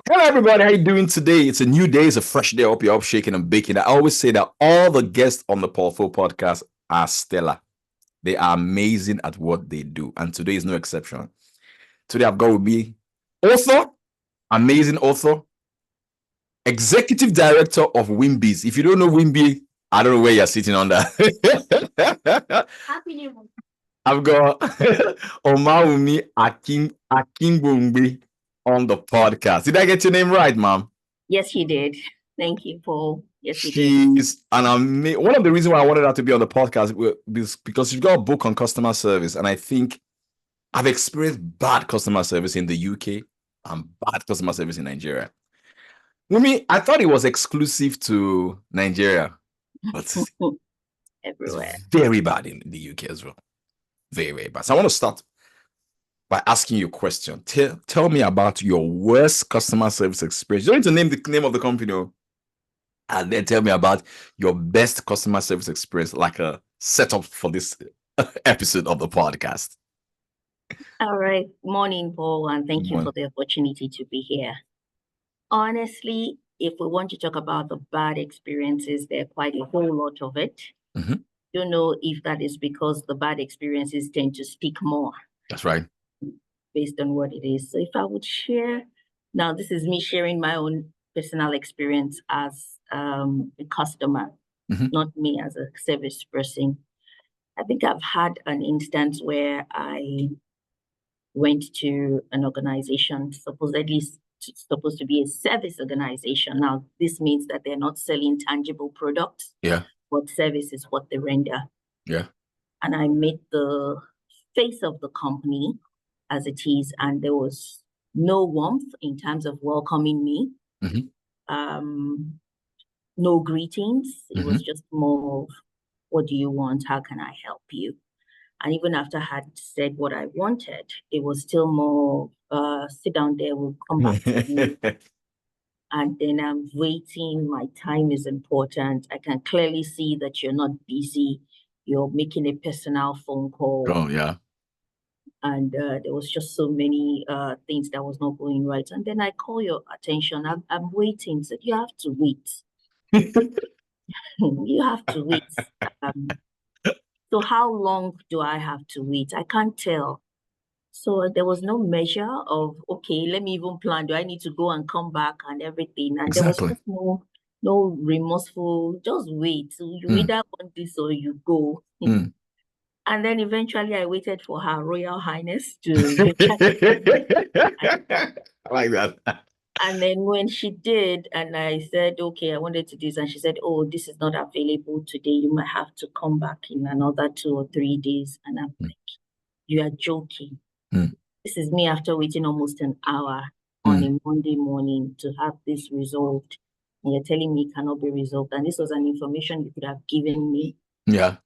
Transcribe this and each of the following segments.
Hello, everybody. How you doing today? It's a new day. It's a fresh day. I hope you're up shaking and baking. I always say that all the guests on the Paul podcast are stellar. They are amazing at what they do, and today is no exception. Today I've got with me author, amazing author, executive director of Wimbies. If you don't know Wimby, I don't know where you're sitting under. Happy New Year. I've got Omawumi Akingbongbe on the podcast. Did I get your name right, ma'am? Yes, you did. Thank you, Paul. Yes, you did. She's an amazing. One of the reasons why I wanted her to be on the podcast is because she's got a book on customer service, and I think I've experienced bad customer service in the UK and bad customer service in Nigeria. I thought it was exclusive to Nigeria, but it's Everywhere. very bad in the UK as well. Very, very bad. So I want to start by asking you a question. Tell me about your worst customer service experience. You don't need to name the name of the company, and then tell me about your best customer service experience, like a setup for this episode of the podcast. All right. Morning, Paul, and thank you for the opportunity to be here. Honestly, if we want to talk about the bad experiences, there are quite a whole lot of it. Mhm. Don't know if that is because the bad experiences tend to stick more. That's right. Based on what it is. So if I would share, now this is me sharing my own personal experience as a customer, not me as a service person. I think I've had an instance where I went to an organization supposedly supposed to be a service organization. Now, this means that they're not selling tangible products. Yeah. But service is what they render. Yeah. And I met the face of the company as it is, and there was no warmth in terms of welcoming me. No greetings. It was just more of, what do you want? How can I help you? And even after I had said what I wanted, it was still more, sit down there, we'll come back to you. And then I'm waiting. My time is important. I can clearly see that you're not busy. You're making a personal phone call. Oh, yeah. And there was just so many things that was not going right. And then I call your attention. I'm waiting. So you have to wait. You have to wait. So how long do I have to wait? I can't tell. So there was no measure of, okay, let me even plan. Do I need to go and come back and everything? And there was just no remorseful, just wait. So you either want this or you go. And then eventually I waited for Her Royal Highness to I like that. And then when she did, and I said, okay, I wanted to do this, and she said, oh, this is not available today. You might have to come back in another 2 or 3 days. And I'm like, you are joking. This is me after waiting almost an hour on a Monday morning to have this resolved. And you're telling me it cannot be resolved. And this was an information you could have given me. Yeah.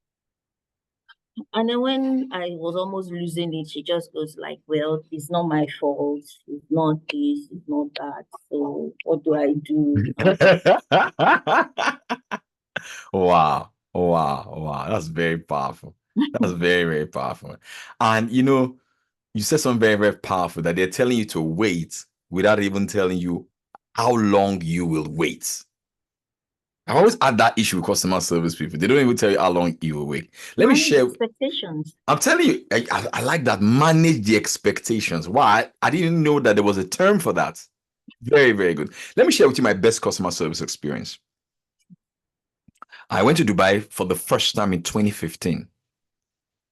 And then when I was almost losing it, she just goes like, well, it's not my fault. It's not this, it's not that. So what do I do? Wow. That's very powerful. That's very, very powerful. And you said something very, very powerful, that they're telling you to wait without even telling you how long you will wait. I always had that issue with customer service people. They don't even tell you how long you will wait. Let me share expectations. I'm telling you, I like that. Manage the expectations. Why? I didn't know that there was a term for that. Very, very good. Let me share with you my best customer service experience. I went to Dubai for the first time in 2015.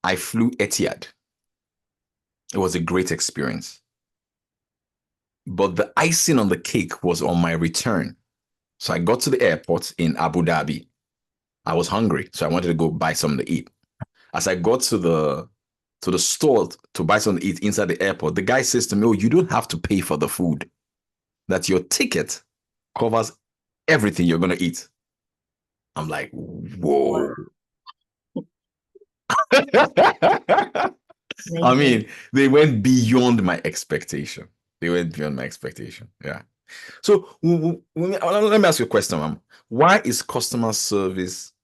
I flew Etihad. It was a great experience. But the icing on the cake was on my return. So I got to the airport in Abu Dhabi. I was hungry, so I wanted to go buy something to eat. As I got to the store to buy something to eat inside the airport, the guy says to me, oh, you don't have to pay for the food. That your ticket covers everything you're going to eat. I'm like, whoa. I mean, they went beyond my expectation. Yeah. So let me ask you a question, ma'am. Why is customer service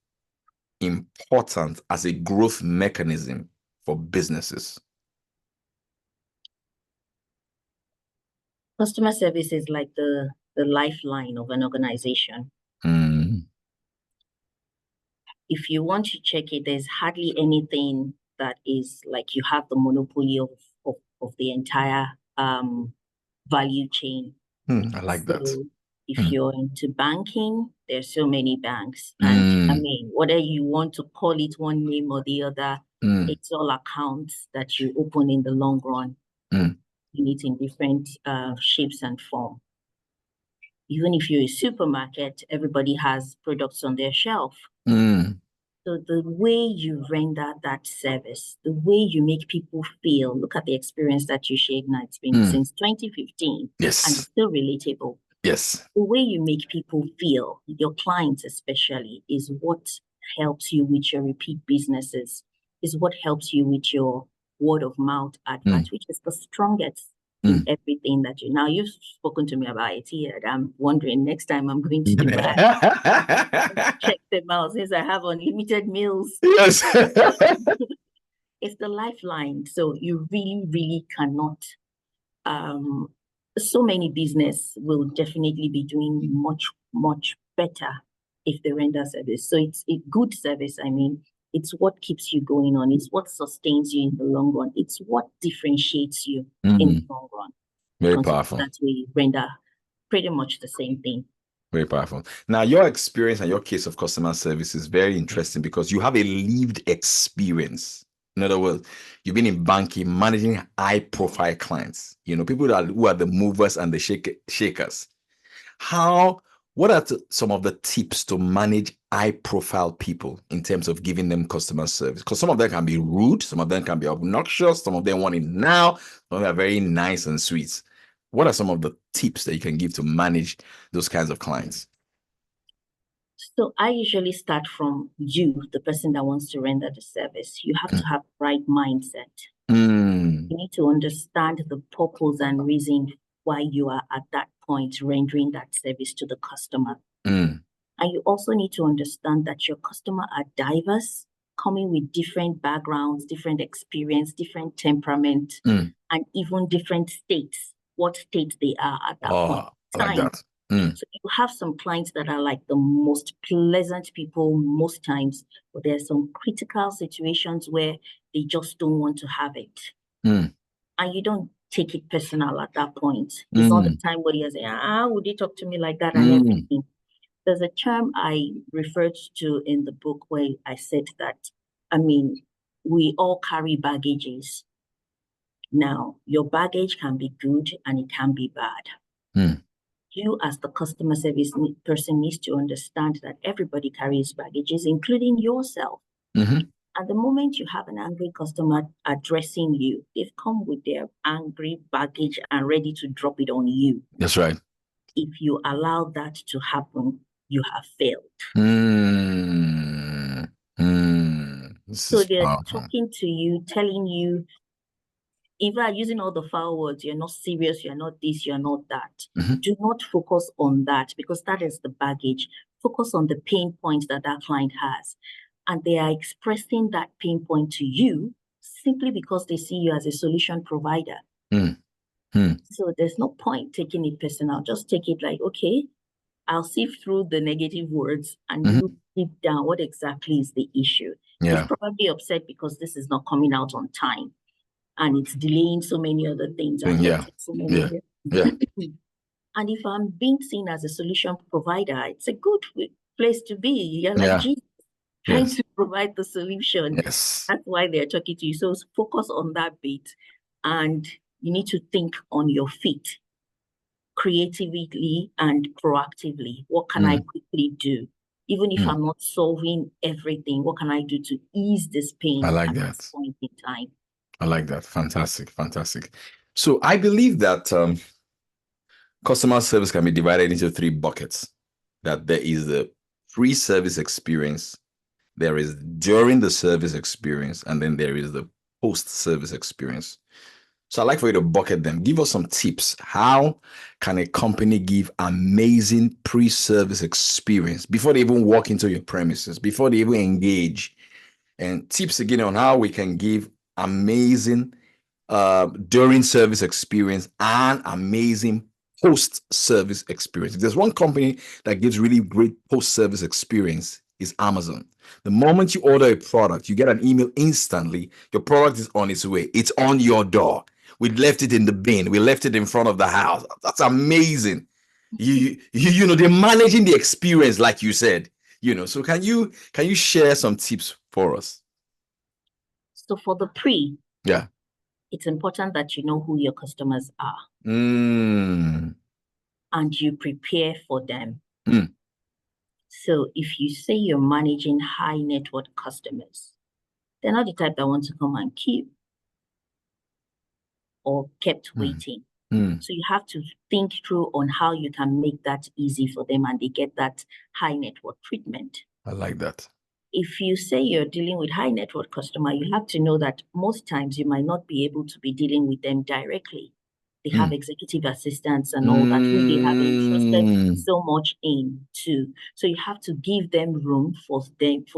important as a growth mechanism for businesses? Customer service is like the lifeline of an organization. Mm. If you want to check it, there's hardly anything that is like you have the monopoly of the entire value chain. I like that. So if you're into banking, there's so many banks. And I mean, whether you want to call it one name or the other, it's all accounts that you open in the long run. You need in different shapes and form. Even if you're a supermarket, everybody has products on their shelf. So the way you render that service, the way you make people feel, look at the experience that you shared now. It's been since 2015. Yes. And it's still relatable. Yes. The way you make people feel, your clients especially, is what helps you with your repeat businesses, is what helps you with your word of mouth advert, which is the strongest in everything that you. Now, you've spoken to me about it here. I'm wondering next time I'm going to Dubai, check them out since I have unlimited meals. Yes. It's the lifeline. So you really, really cannot. So many business will definitely be doing much, much better if they render service. So it's a good service. I mean, it's what keeps you going on. It's what sustains you in the long run. It's what differentiates you in the long run. Very powerful. That's where you render pretty much the same thing. Very powerful. Now, your experience and your case of customer service is very interesting because you have a lived experience. In other words, you've been in banking, managing high-profile clients. You know, people who are the movers and the shakers. What are some of the tips to manage high-profile people in terms of giving them customer service? Because some of them can be rude, some of them can be obnoxious, some of them want it now, some of them are very nice and sweet. What are some of the tips that you can give to manage those kinds of clients? So I usually start from you, the person that wants to render the service. You have to have the right mindset. You need to understand the purpose and reason why you are at that point rendering that service to the customer. And you also need to understand that your customer are diverse, coming with different backgrounds, different experience, different temperament, and even different states, what state they are at that point in time. Like that. So you have some clients that are like the most pleasant people most times, but there are some critical situations where they just don't want to have it. And you don't take it personal at that point. It's not the time where you say, would they talk to me like that and everything. There's a term I referred to in the book where I said that, I mean, we all carry baggages. Now, your baggage can be good and it can be bad. You as the customer service person needs to understand that everybody carries baggages, including yourself. At the moment you have an angry customer addressing you, they've come with their angry baggage and ready to drop it on you. That's right. If you allow that to happen, you have failed. So they're talking to you, telling you, if you are using all the foul words, you're not serious, you're not this, you're not that. Do not focus on that because that is the baggage. Focus on the pain points that client has. And they are expressing that pain point to you simply because they see you as a solution provider. So there's no point taking it personal. Just take it like, okay, I'll sift through the negative words and look deep down what exactly is the issue. He's probably upset because this is not coming out on time. And it's delaying so many other things. And if I'm being seen as a solution provider, it's a good place to be. You're like Jesus, trying to provide the solution. That's why they're talking to you. So focus on that bit. And you need to think on your feet, creatively and proactively. What can I quickly do? Even if I'm not solving everything, what can I do to ease this pain at this point in time? I like that. Fantastic. Fantastic. So I believe that customer service can be divided into 3 buckets. That there is the pre-service experience, there is during the service experience, and then there is the post-service experience. So I'd like for you to bucket them. Give us some tips. How can a company give amazing pre-service experience before they even walk into your premises, before they even engage? And tips again on how we can give amazing during service experience, and amazing post-service experience. If there's one company that gives really great post-service experience, is Amazon. The moment you order a product, you get an email instantly. Your product is on its way. It's on your door. We left it in the bin. We left it in front of the house. That's amazing. You know, they're managing the experience, like you said. You know, so can you share some tips for us? So for the pre, yeah, it's important that you know who your customers are. And you prepare for them. Mm. So if you say you're managing high net worth customers, they're not the type that want to come and queue or kept waiting. So you have to think through on how you can make that easy for them and they get that high net worth treatment. I like that. If you say you're dealing with high net worth customer, you have to know that most times you might not be able to be dealing with them directly. They have executive assistants and all that who they have interested so much in too. So you have to give them room for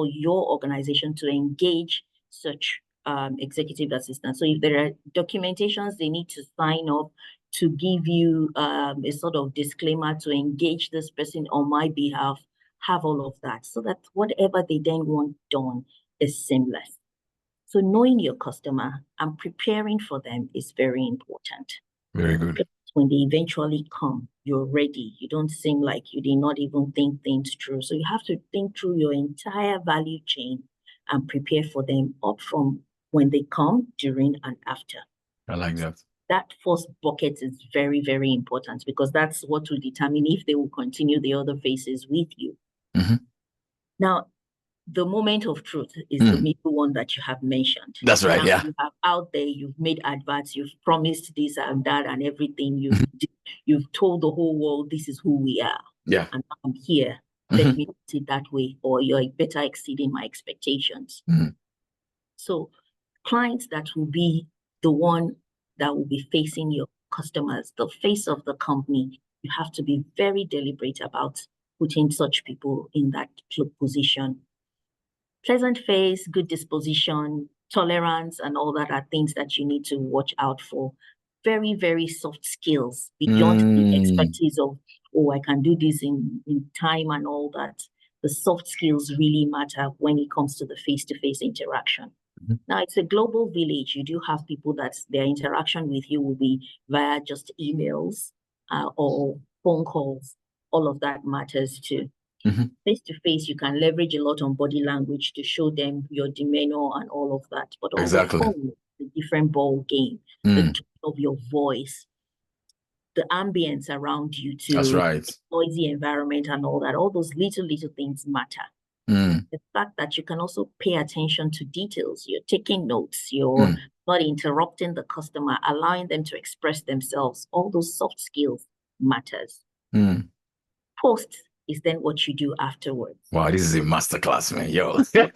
your organization to engage such executive assistants. So if there are documentations they need to sign up to give you a sort of disclaimer to engage this person on my behalf, have all of that so that whatever they then want done is seamless. So knowing your customer and preparing for them is very important. Very good. When they eventually come, you're ready. You don't seem like you did not even think things through. So you have to think through your entire value chain and prepare for them up from when they come, during, and after. I like that. That first bucket is very, very important because that's what will determine if they will continue the other phases with you. Now, the moment of truth is the middle one that you have mentioned. That's right. Now, yeah. You have out there, you've made adverts, you've promised this and that and everything. You've told the whole world this is who we are. Yeah. And I'm here. Let me put it that way, or you're better exceeding my expectations. So clients that will be the one that will be facing your customers, the face of the company, you have to be very deliberate about putting such people in that position. Pleasant face, good disposition, tolerance, and all that are things that you need to watch out for. Very, very soft skills beyond the expertise of, oh, I can do this in time and all that. The soft skills really matter when it comes to the face-to-face interaction. Now, it's a global village. You do have people that their interaction with you will be via just emails or phone calls. All of that matters too. Face-to-face, you can leverage a lot on body language to show them your demeanor and all of that. But on the phone, the different ball game, the tone of your voice, the ambience around you too. That's right. Noisy environment and all that. All those little things matter. The fact that you can also pay attention to details. You're taking notes. You're not interrupting the customer, allowing them to express themselves. All those soft skills matters. Post is then what you do afterwards. Wow, this is a masterclass, man. Yo. Did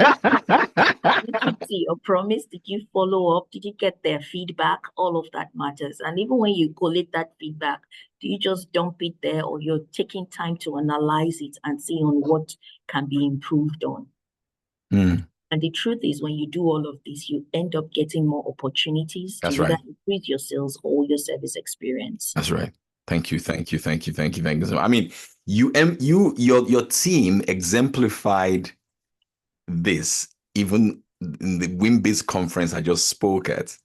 you see your promise? Did you follow up? Did you get their feedback? All of that matters. And even when you collate that feedback, do you just dump it there or you're taking time to analyze it and see on what can be improved on? And the truth is, when you do all of this, you end up getting more opportunities to either increase your sales or your service experience. That's right. Thank you. I mean, your team exemplified this even in the WIMBIZ conference I just spoke at.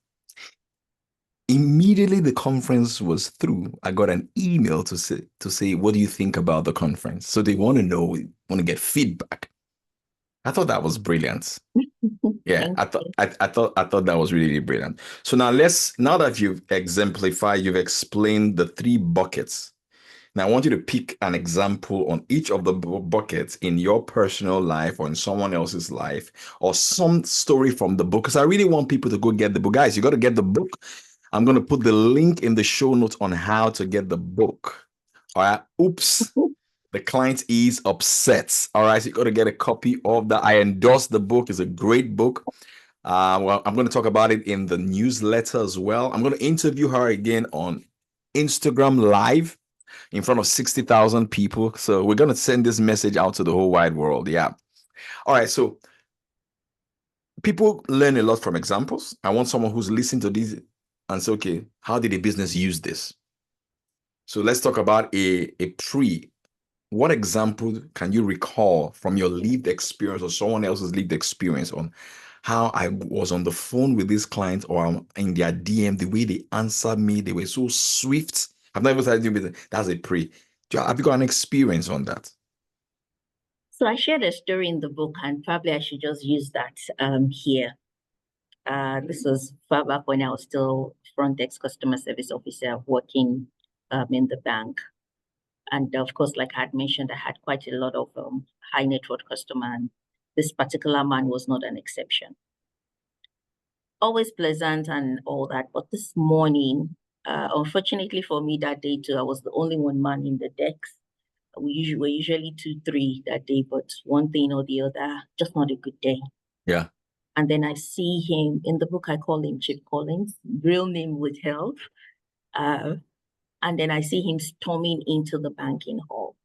Immediately the conference was through, I got an email to say, what do you think about the conference? So they want to get feedback. I thought that was brilliant. Yeah, I thought that was really brilliant. So now that you've exemplified, you've explained the 3 buckets. Now I want you to pick an example on each of the buckets in your personal life or in someone else's life or some story from the book. Because I really want people to go get the book. Guys, you got to get the book. I'm going to put the link in the show notes on how to get the book. All right. Oops. The client is upset. All right. So you got to get a copy of that. I endorse the book. It's a great book. Well, I'm going to talk about it in the newsletter as well. I'm going to interview her again on Instagram Live in front of 60,000 people. So we're going to send this message out to the whole wide world. Yeah. All right. So people learn a lot from examples. I want someone who's listening to these and say, okay, how did the business use this? So let's talk about a pre. What example can you recall from your lived experience or someone else's lived experience on how I was on the phone with this client or I'm in their DM, the way they answered me, they were so swift. I've never started doing business. That's a pre. Have you got an experience on that? So I shared a story in the book, and probably I should just use that here. This was far back when I was still front desk customer service officer working in the bank. And of course, like I had mentioned, I had quite a lot of high net worth customer, and this particular man was not an exception. Always pleasant and all that. But this morning, unfortunately for me that day too, I was the only one man in the decks. We were usually 2, 3 that day, but one thing or the other, just not a good day. Yeah. And then I see him in the book, I call him Chief Collins, real name withheld. And then I see him storming into the banking hall.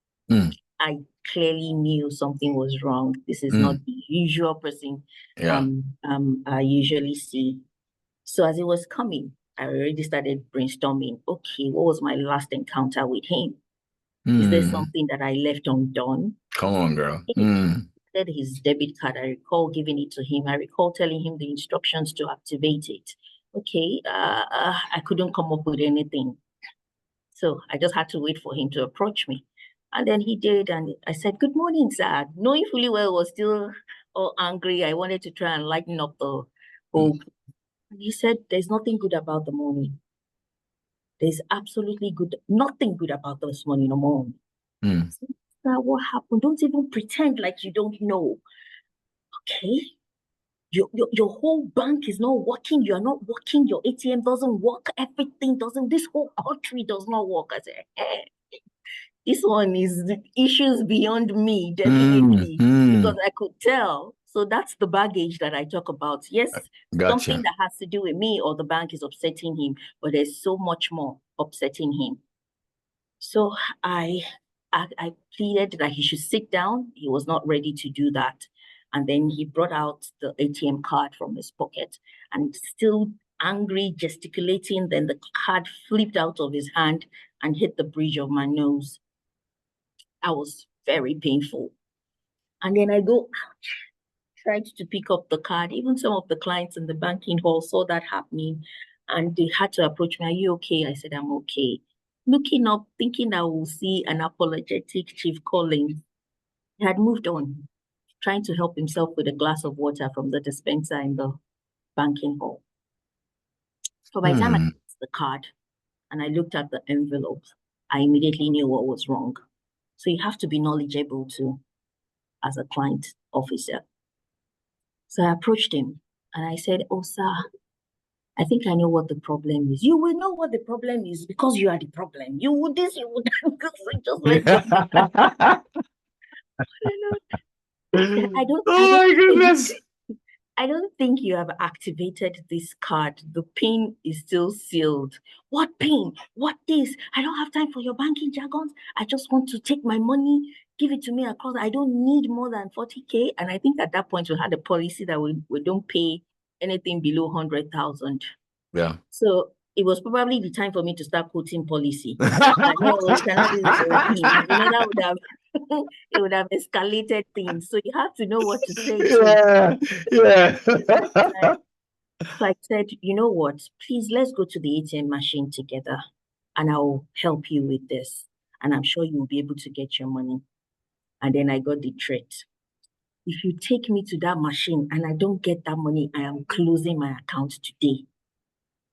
I clearly knew something was wrong. This is not the usual person I usually see. So as he was coming, I already started brainstorming. Okay, what was my last encounter with him? Is there something that I left undone? Come on, girl. His debit card. I recall giving it to him. I recall telling him the instructions to activate it. Okay, I couldn't come up with anything. So I just had to wait for him to approach me. And then he did, and I said, "Good morning, sir." Knowing fully well I was still all angry. I wanted to try and lighten up the whole. And he said, "There's nothing good about the morning. There's absolutely nothing good about this morning no more." So, sir, what happened? Don't even pretend like you don't know. Okay. Your whole bank is not working. You're not working. Your ATM doesn't work. Everything doesn't. This whole country does not work. I said, this one is issues beyond me, definitely, because I could tell. So that's the baggage that I talk about. Yes, something that has to do with me or the bank is upsetting him, but there's so much more upsetting him. So I pleaded that he should sit down. He was not ready to do that. And then he brought out the ATM card from his pocket and still angry, gesticulating. Then the card flipped out of his hand and hit the bridge of my nose. That was very painful. And then I go, ouch, tried to pick up the card. Even some of the clients in the banking hall saw that happening and they had to approach me. "Are you okay?" I said, "I'm okay." Looking up, thinking I will see an apologetic Chief Collins. He had moved on, trying to help himself with a glass of water from the dispenser in the banking hall. So by the time I got the card and I looked at the envelope, I immediately knew what was wrong. So you have to be knowledgeable too, as a client officer. So I approached him and I said, "Oh, sir, I think I know what the problem is." "You will know what the problem is because you are the problem. You would this, you would that." Just like that. I don't think you have activated this card. The PIN is still sealed. "What PIN? What this? I don't have time for your banking jargons. I just want to take my money, give it to me across. I don't need more than 40K. And I think at that point we had a policy that we don't pay anything below 100,000. Yeah. So it was probably the time for me to start putting policy. No, we cannot do this for a PIN. That would have it would have escalated things. So you have to know what to say. Yeah. So I said, "You know what? Please, let's go to the ATM machine together and I'll help you with this. And I'm sure you'll be able to get your money." And then I got the threat. "If you take me to that machine and I don't get that money, I am closing my account today."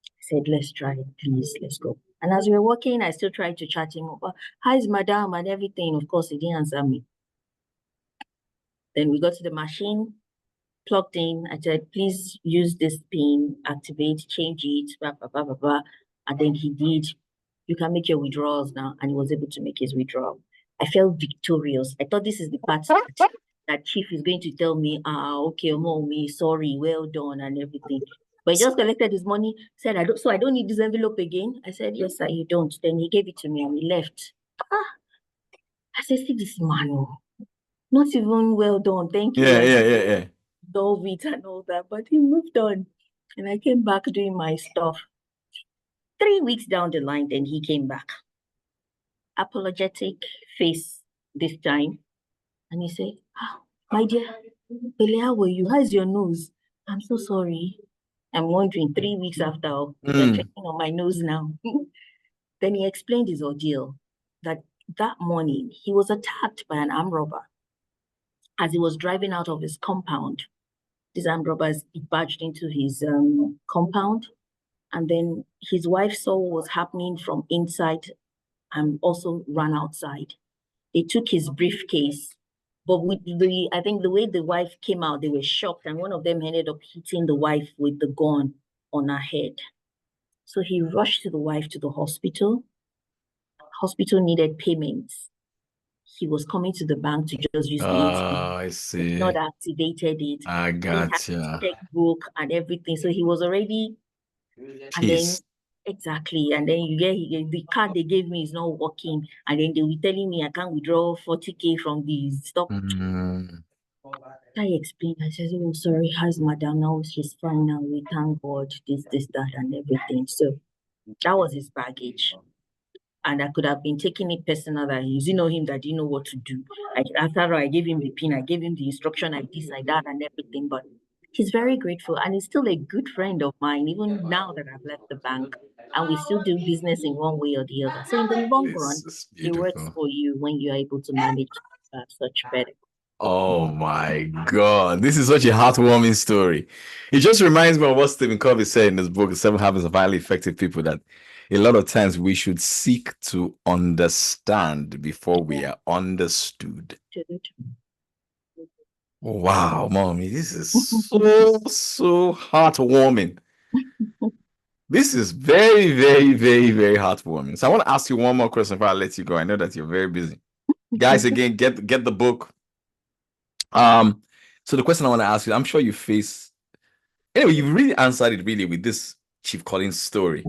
I said, "Let's try it, please. Let's go." And as we were walking, I still tried to chat him up. "Hi, madam," and everything. Of course, he didn't answer me. Then we got to the machine, plugged in. I said, "Please use this PIN, activate, change it, blah, blah, blah, blah, blah." And then he did. "You can make your withdrawals now." And he was able to make his withdrawal. I felt victorious. I thought this is the part that Chief is going to tell me, "Okay, mommy, sorry, well done," and everything. But he just collected his money, said, "I don't need this envelope again." I said, "Yes, sir, you don't." Then he gave it to me and he left. I said, "See this man, not even well done, thank you." Yeah. Dove it and all that, but he moved on. And I came back doing my stuff. 3 weeks down the line, then he came back. Apologetic face this time. And he said, "Oh, my dear, Pele, how were you? How's your nose? I'm so sorry. I'm wondering 3 weeks after, you're checking on my nose now." Then he explained his ordeal, that morning he was attacked by an armed robber. As he was driving out of his compound, these armed robbers barged into his compound, and then his wife saw what was happening from inside and also ran outside. They took his briefcase, but I think the way the wife came out, they were shocked, and one of them ended up hitting the wife with the gun on her head. So he rushed the wife to the hospital. Hospital needed payments. He was coming to the bank to just use the ATM. I see. Not activated it. I gotcha. Checkbook and everything. So he was already, and then exactly, and then you get the card they gave me is not working, and then they were telling me I can't withdraw 40K from the stock. I explained. I said, "Oh, sorry, how's madam now? She's fine now. We thank God. This, that, and everything." So that was his baggage. And I could have been taking it personal that you know him that didn't know what to do. After I gave him the pin, I gave him the instruction, like this, like that, and everything. But he's very grateful, and he's still a good friend of mine, even now that I've left the bank, and we still do business in one way or the other. So in the long run, it works for you when you're able to manage such better. Oh my God, this is such a heartwarming story. It just reminds me of what Stephen Covey said in his book, The 7 Habits of Highly Effective People, that a lot of times we should seek to understand before we are understood. Wow, mommy, this is so heartwarming. This is very, very, very, very heartwarming. So I want to ask you one more question before I let you go. I know that you're very busy. Guys, again, get the book. So the question I want to ask you, I'm sure you face, anyway, you really answered it really with this Chief Collins story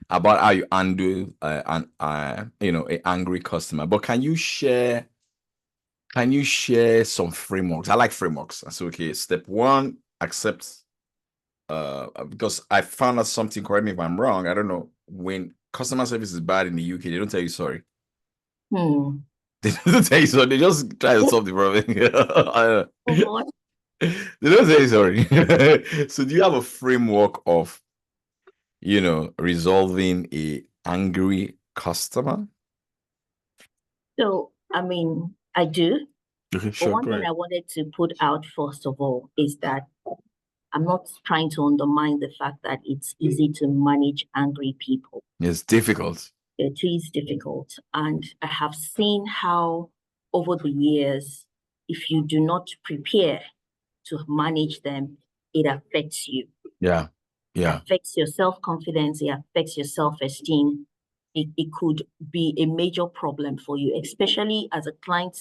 about how you handle an angry customer. But can you share some frameworks? I like frameworks. So okay, step 1, accept, because I found out something, correct me if I'm wrong, I don't know, when customer service is bad in the UK, they don't tell you sorry. They don't tell you sorry. They just try to solve the problem. They don't say sorry. So do you have a framework of, resolving a angry customer? So, I mean, I do. Okay, sure. But one thing I wanted to put out first of all is that I'm not trying to undermine the fact that it's easy to manage angry people. It's difficult. It is difficult. And I have seen how over the years, if you do not prepare to manage them, it affects you. Yeah. It affects your self-confidence. It affects your self-esteem. It could be a major problem for you, especially as a client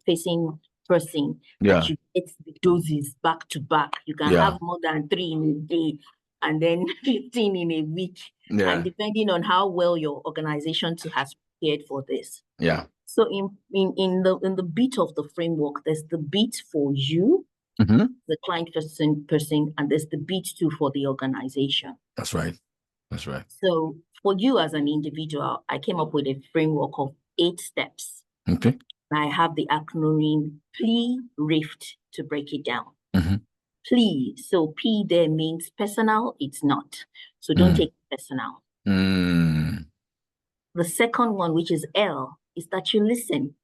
facing person. Yeah. That you get the doses back to back. You can have more than 3 in a day and then 15 in a week. Yeah. And depending on how well your organization has prepared for this. Yeah. So in the bit of the framework, there's the bit for you, the client person, and there's the bit too for the organization. That's right. So for you as an individual, I came up with a framework of 8 steps. Okay. I have the acronym PLEA RIFT to break it down. PLEA. So P there means personal. It's not. So don't take it personal. The second one, which is L, is that you listen.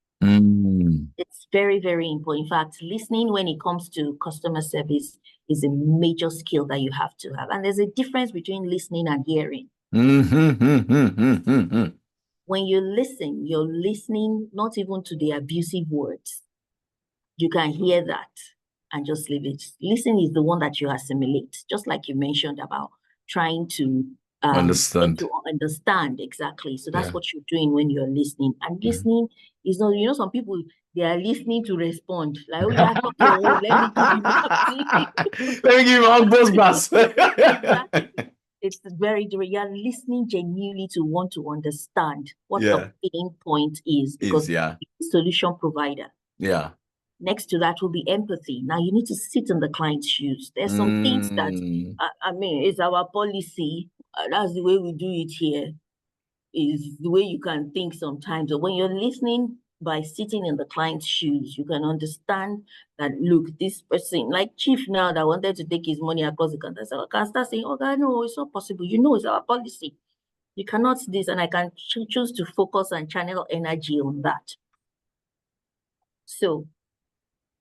It's very, very important. In fact, listening when it comes to customer service is a major skill that you have to have. And there's a difference between listening and hearing. When you listen, you're listening not even to the abusive words. You can hear that and just leave it. Listen is the one that you assimilate, just like you mentioned about trying to understand. Exactly. So that's what you're doing when you're listening. And listening is not, some people, they are listening to respond. Like, oh, yeah, let me give you a buzz. It's very different. You're listening genuinely to want to understand what the pain point is, because the solution provider. Yeah. Next to that will be empathy. Now you need to sit in the client's shoes. There's some things that, it's our policy. that's the way we do it here, is the way you can think sometimes. But when you're listening by sitting in the client's shoes, you can understand that, look, this person, like Chief now that wanted to take his money across the country, so I can start saying, oh God, no, it's not possible. You know, it's our policy. You cannot do this, and I can choose to focus and channel energy on that. So,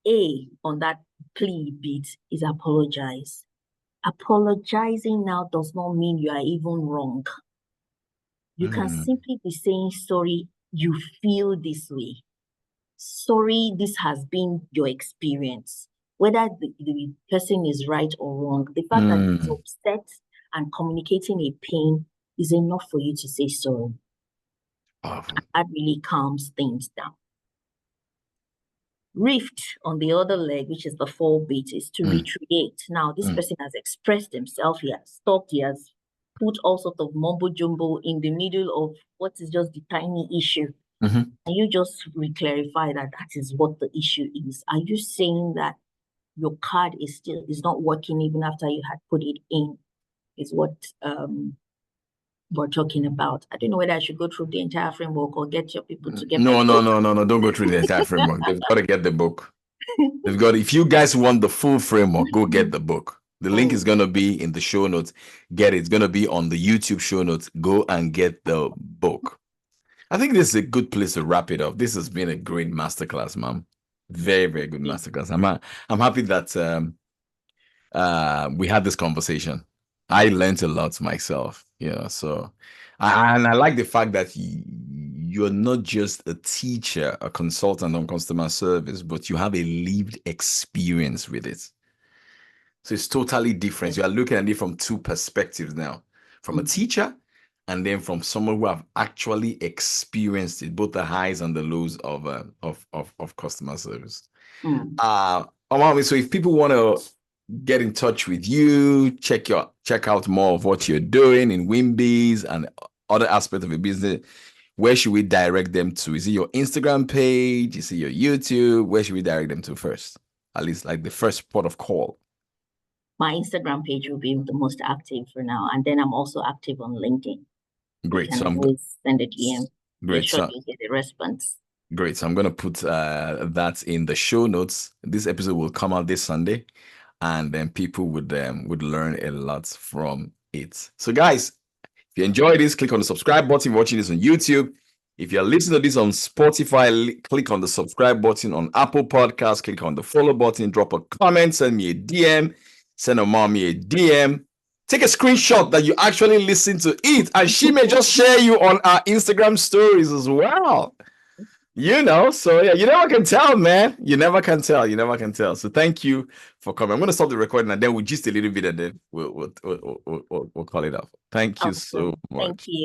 on that plea bit is apologize. Apologizing now does not mean you are even wrong. You can simply be saying, sorry, you feel this way. Sorry, this has been your experience. Whether the person is right or wrong, the fact that it's upset and communicating a pain is enough for you to say sorry. That really calms things down. Rift on the other leg, which is the fall bit, is to recreate. Now, this person has expressed himself, he has stopped, he has put all sorts of mumbo jumbo in the middle of what is just the tiny issue. And you just clarify that is what the issue is. Are you saying that your card is not working even after you had put it in? Is what we're talking about. I don't know whether I should go through the entire framework or get your people to get No, don't go through the entire framework. They've got to get the book. If you guys want the full framework, go get the book. The link is going to be in the show notes. Get it. It's going to be on the YouTube show notes. Go and get the book. I think this is a good place to wrap it up. This has been a great masterclass, ma'am. Very, very good masterclass. I'm happy that we had this conversation. I learned a lot myself, so I like the fact that you're not just a teacher, a consultant on customer service, but you have a lived experience with it. So it's totally different. You are looking at it from two perspectives now, from a teacher and then from someone who have actually experienced it, both the highs and the lows of customer service. So if people want to get in touch with you, check out more of what you're doing in Wimbiz and other aspects of your business, where should we direct them to? Is it your Instagram page? Is it your YouTube? Where should we direct them to first? At least like the first port of call. My Instagram page will be the most active for now. And then I'm also active on LinkedIn. Great. So I'm always send a DM. Great. Sure you get a response. Great. So I'm going to put that in the show notes. This episode will come out this Sunday, and then people would learn a lot from it. So guys, if you enjoyed this, click on the subscribe button. If you're watching this on YouTube. If you're listening to this on Spotify, click on the subscribe button. On Apple Podcasts, click on the follow button. Drop a comment. Send me a DM. Send a mommy a DM. Take a screenshot that you actually listen to it, and she may just share you on our Instagram stories as well. So yeah, you never can tell, man. You never can tell. So thank you for coming. I'm going to stop the recording and then we'll just a little bit and then we'll call it off. Thank you so much. Thank you.